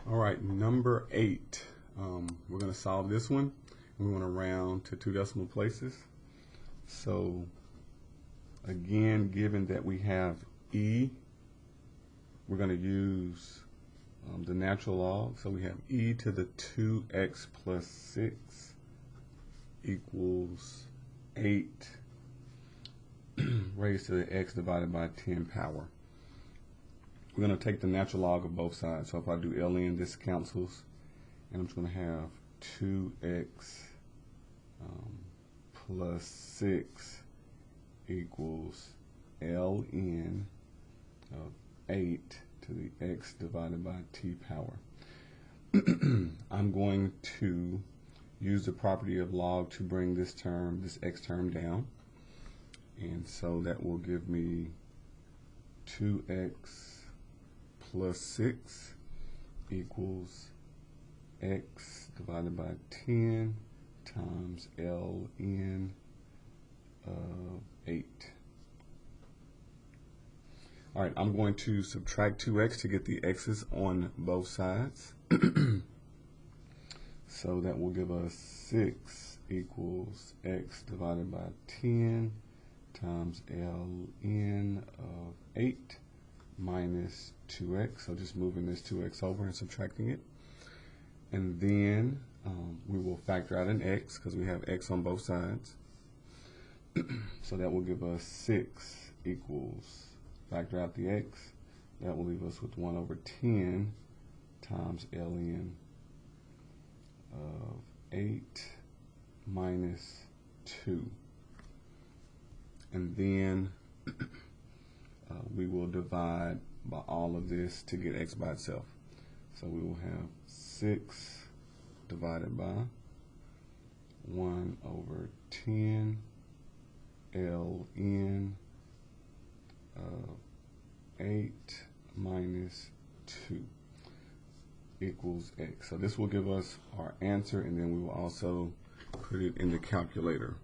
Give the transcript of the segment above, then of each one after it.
All right, number 8. We're going to solve this one. We want to round to 2 decimal places. So again, given that we have e, we're going to use the natural log. So we have e to the 2x plus 6 equals 8 raised to the x divided by 10 power. We're going to take the natural log of both sides. So if I do ln, this cancels, and I'm just going to have 2x plus 6 equals ln of 8 to the x divided by t power. I'm going to use the property of log to bring this term, this x term, down. And so that will give me 2x plus 6 equals x divided by 10 times ln of 8. All right, I'm going to subtract 2x to get the x's on both sides. So that will give us 6 equals x divided by 10 times ln of 8 minus 2x. So just moving this 2x over and subtracting it. And then we will factor out an x because we have x on both sides. So that will give us 6 equals, factor out the x, that will leave us with 1 over 10 times ln of 8 minus 2. And then we will divide by all of this to get x by itself. So we will have 6 divided by 1 over 10 ln of 8 minus 2 equals x. So this will give us our answer, and then we will also put it in the calculator.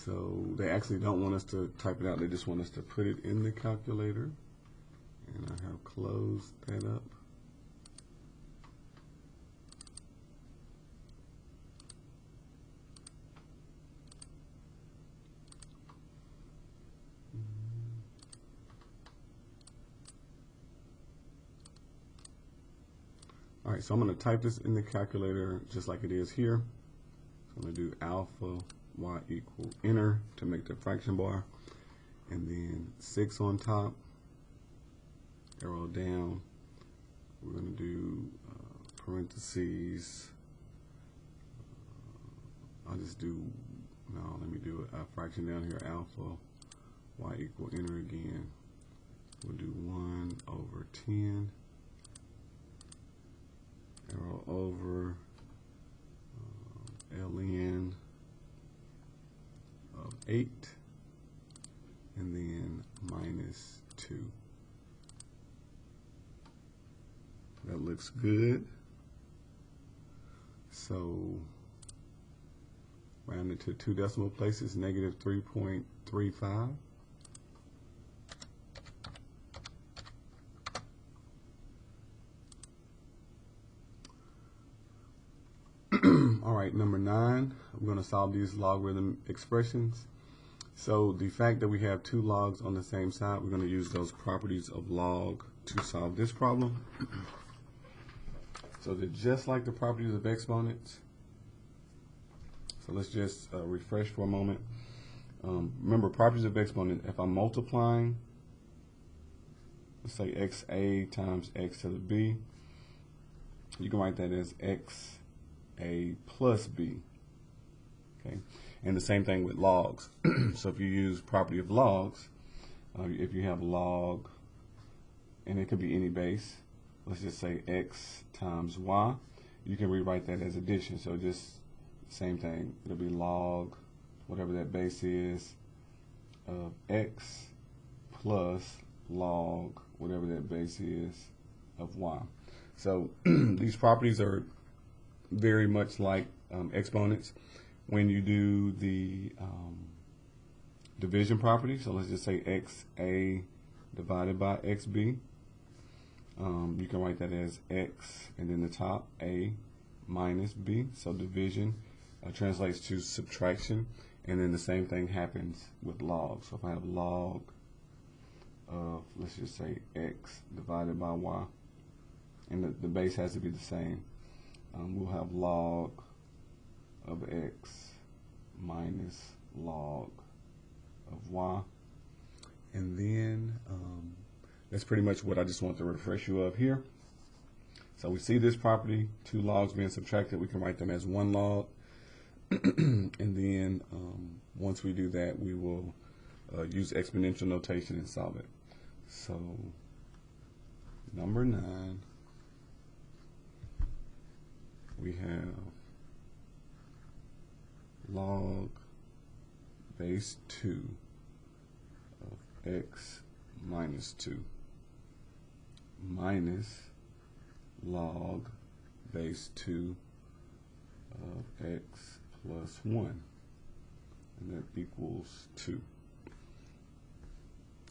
So they actually don't want us to type it out, they just want us to put it in the calculator. And I have closed that up. All right, so I'm going to type this in the calculator just like it is here. So I'm going to do alpha y equal enter to make the fraction bar, and then 6 on top, arrow down. We're going to do parentheses. I'll just do, no, let me do a fraction down here, alpha y equal enter again. We'll do 1 over 10. Arrow over ln of 8, and then minus 2. That looks good. So rounded to 2 decimal places, negative 3.35. All right, number 9, we're going to solve these logarithm expressions. So the fact that we have 2 logs on the same side, we're going to use those properties of log to solve this problem. So they're just like the properties of exponents. So let's just refresh for a moment. Remember, properties of exponent, if I'm multiplying, let's say xa times x to the b, you can write that as x a plus b. Okay, and the same thing with logs. So if you use property of logs, if you have log, and it could be any base, let's just say x times y, you can rewrite that as addition. So just same thing, it'll be log whatever that base is of x plus log whatever that base is of y. So these properties are very much like exponents. When you do the division property. So let's just say XA divided by XB. You can write that as X and then the top A minus B. So division translates to subtraction, and then the same thing happens with log. So if I have log of, let's just say, X divided by Y, and the base has to be the same, we'll have log of X minus log of Y. And then that's pretty much what I just want to refresh you of here. So we see this property, two logs being subtracted. We can write them as one log. And then once we do that, we will use exponential notation and solve it. So number 9, we have log base 2 of X minus 2 minus log base 2 of X plus 1, and that equals 2.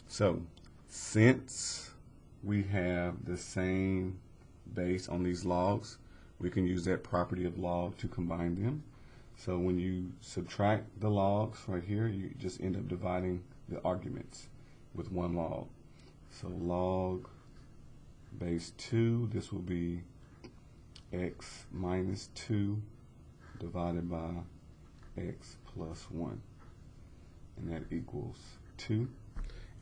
So since we have the same base on these logs, we can use that property of log to combine them. So when you subtract the logs right here, you just end up dividing the arguments with one log. So log base 2, this will be X minus 2 divided by X plus 1, and that equals 2.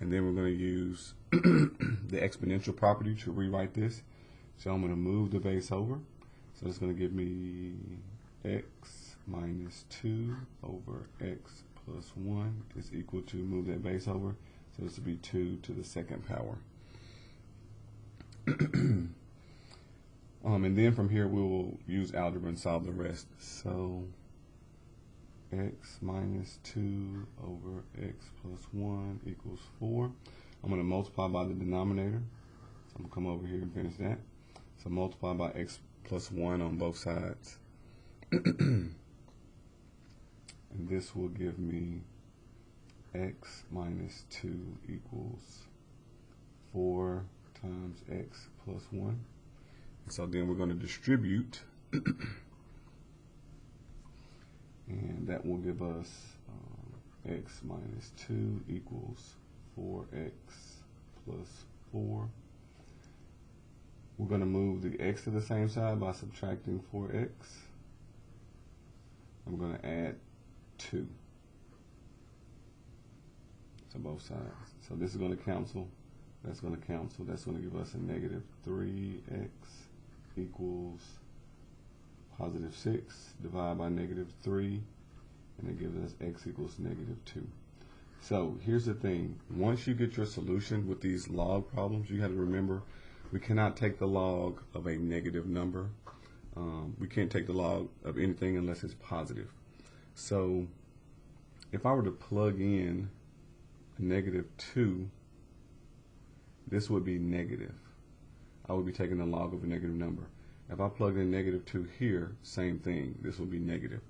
And then we're going to use the exponential property to rewrite this. So I'm going to move the base over. So it's going to give me X minus 2 over X plus 1 is equal to, move that base over, so this will be 2 to the second power. And then from here we will use algebra and solve the rest. So X minus 2 over X plus 1 equals 4. I'm going to multiply by the denominator. So I'm going to come over here and finish that. So multiply by X plus 1 on both sides. And this will give me X minus 2 equals 4 times X plus 1. So then we're going to distribute, and that will give us X minus 2 equals 4X plus 4. We're going to move the X to the same side by subtracting 4X. I'm going to add 2 to both sides. So this is going to cancel. That's going to cancel. That's going to give us a negative 3X equals positive 6 divided by negative 3, and it gives us X equals negative 2. So here's the thing. Once you get your solution with these log problems, you have to remember we cannot take the log of a negative number. We can't take the log of anything unless it's positive. So if I were to plug in a negative 2, this would be negative. I would be taking the log of a negative number. If I plugged in negative 2 here, same thing. This would be negative.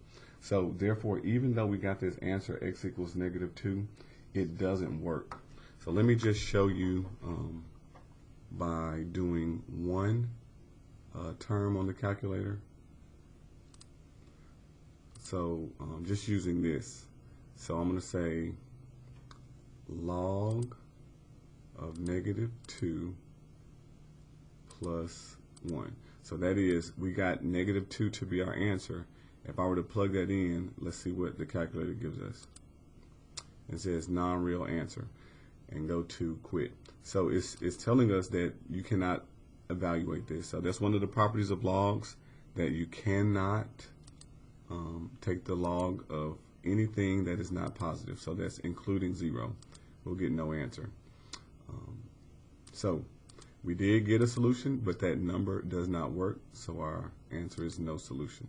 So therefore, even though we got this answer X equals negative 2, it doesn't work. So let me just show you by doing one term on the calculator. So just using this. So I'm going to say log of negative 2 plus 1. So that is, we got negative 2 to be our answer. If I were to plug that in, let's see what the calculator gives us. It says non-real answer, and go to quit. So it's telling us that you cannot evaluate this. So that's one of the properties of logs, that you cannot take the log of anything that is not positive. So that's including 0. We'll get no answer. So we did get a solution, but that number does not work, so our answer is no solution.